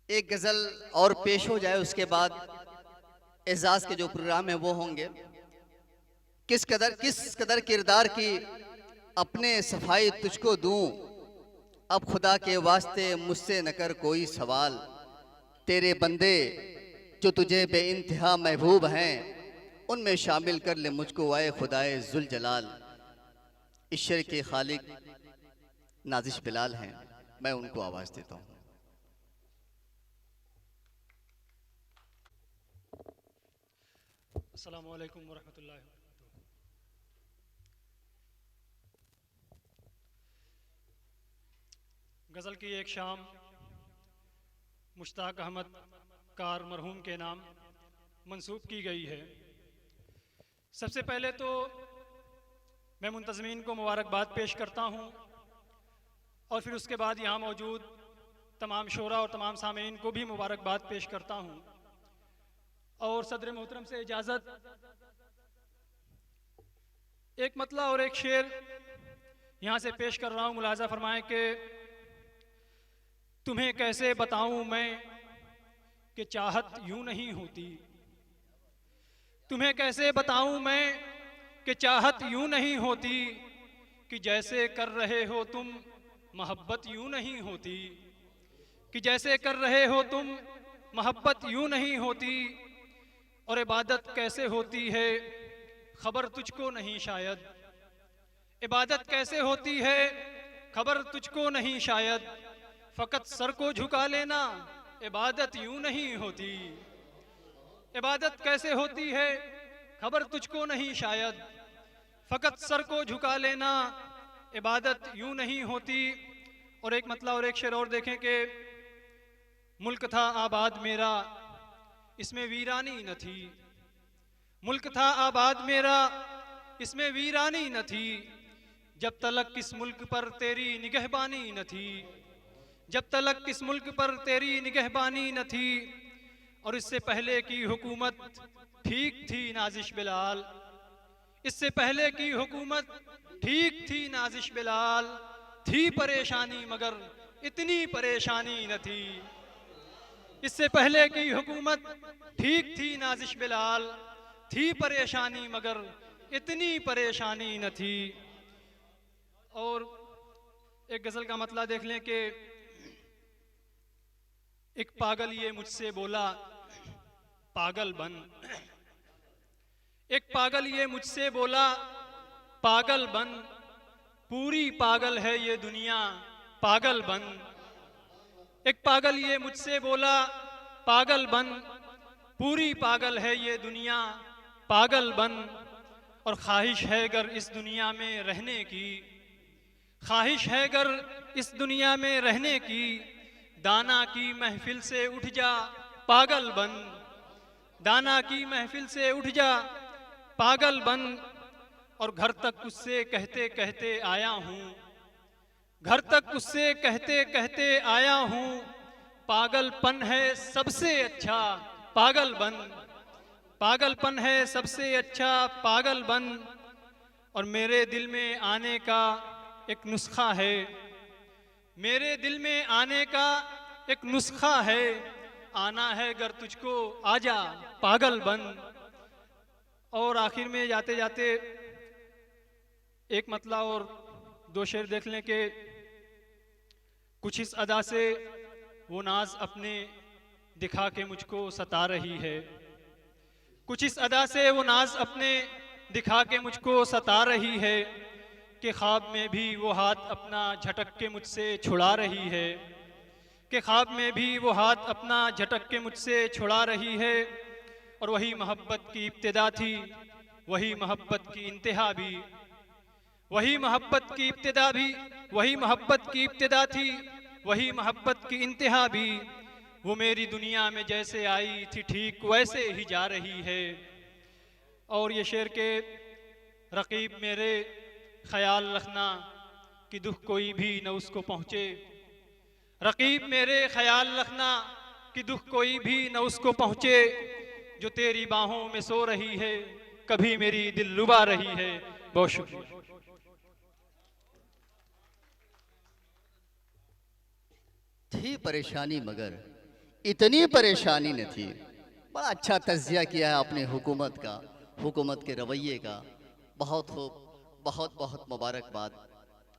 एक गज़ल और पेश हो जाए, उसके बाद एजाज के जो प्रोग्राम है वो होंगे। किस कदर किरदार की अपने सफाई तुझको दूं, अब खुदा के वास्ते मुझसे न कर कोई सवाल। तेरे बंदे जो तुझे बेइंतहा महबूब हैं, उनमें शामिल कर ले मुझको आए खुदाए जुल जलाल। ईश्वर के खालिक नाजिश बिलाल हैं, मैं उनको आवाज़ देता हूँ। अस्सलामु अलैकुम वरहमतुल्लाहि वबरकातुहू। गज़ल की एक शाम मुश्ताक अहमद कार मरहूम के नाम मंसूब की गई है। सबसे पहले तो मैं मुंतज़मीन को मुबारकबाद पेश करता हूँ और फिर उसके बाद यहाँ मौजूद तमाम शोरा और तमाम सामीन को भी मुबारकबाद पेश करता हूँ। और सदर मोहतरम से इजाज़त, एक मतला और एक शेर यहाँ से पेश कर रहा हूँ। मुलाजा फरमाएं कि तुम्हें कैसे बताऊँ मैं कि चाहत यूं नहीं होती। तुम्हें कैसे बताऊँ मैं कि चाहत यूं नहीं होती, कि जैसे कर रहे हो तुम मोहब्बत यूं नहीं होती। कि जैसे कर रहे हो तुम मोहब्बत यूं नहीं होती। और इबादत कैसे होती है खबर तुझको नहीं शायद। इबादत कैसे होती है खबर तुझको नहीं शायद। फ़कत सर को झुका लेना इबादत यूं नहीं होती। इबादत कैसे होती है खबर तुझको नहीं शायद। फ़कत सर को झुका लेना इबादत यूं नहीं होती। और एक मतला और एक शेर और देखें कि मुल्क था आबाद मेरा इसमें वीरानी न थी। मुल्क था आबाद मेरा इसमें वीरानी न थी। जब तलक किस मुल्क पर तेरी निगहबानी न थी। जब तलक किस मुल्क पर तेरी निगहबानी न थी। और इससे पहले की हुकूमत ठीक थी नाजिश बिलाल। इससे पहले की हुकूमत ठीक थी नाजिश बिलाल। थी परेशानी मगर इतनी परेशानी न थी। इससे पहले की हुकूमत ठीक थी नाजिश बिलाल। थी परेशानी मगर इतनी परेशानी न थी। और एक गज़ल का मतला देख लें कि एक पागल ये मुझसे बोला पागल बन। एक पागल ये मुझसे बोला पागल बन। पूरी पागल है ये दुनिया पागल बन। एक पागल ये मुझसे बोला पागल बन। पूरी पागल है ये दुनिया पागल बन। और ख्वाहिश है गर इस दुनिया में रहने की। ख्वाहिश है गर इस दुनिया में रहने की। दाना की महफिल से उठ जा पागल बन। दाना की महफिल से उठ जा पागल बन। और घर तक उससे कहते कहते आया हूँ। घर तक उससे कहते कहते आया हूँ। पागलपन है सबसे अच्छा पागल बन। पागलपन है सबसे अच्छा पागल बन। और मेरे दिल में आने का एक नुस्खा है। मेरे दिल में आने का एक नुस्खा है। आना है गर तुझको आजा पागल बन। और आखिर में जाते जाते एक मतला और दो शेर देख लें कि कुछ इस अदा से वो नाज अपने दिखा के मुझको सता रही है। कुछ इस अदा से वो नाज अपने दिखा के मुझको सता रही है। कि ख्वाब में भी वो हाथ अपना झटक के मुझसे छुड़ा रही है। कि ख्वाब में भी वो हाथ अपना झटक के मुझसे छुड़ा रही है। और वही मोहब्बत की इब्तिदा थी वही मोहब्बत की इंतहा भी। वही मोहब्बत की इब्तिदा भी वही मोहब्बत की इब्तिदा थी वही मोहब्बत की इंतहा भी। वो मेरी दुनिया में जैसे आई थी ठीक वैसे ही जा रही है। और ये शेर के रकीब मेरे ख्याल रखना कि दुख कोई भी न उसको पहुँचे। रकीब मेरे ख्याल रखना कि दुख कोई भी न उसको पहुँचे। जो तेरी बाहों में सो रही है कभी मेरी दिल रुबा रही है। बहुत शुक्रिया। थी परेशानी मगर इतनी परेशानी न थी। बड़ा अच्छा तज्जिया किया है अपने हुकूमत का, हुकूमत के रवैये का। बहुत खूब, बहुत बहुत मुबारकबाद।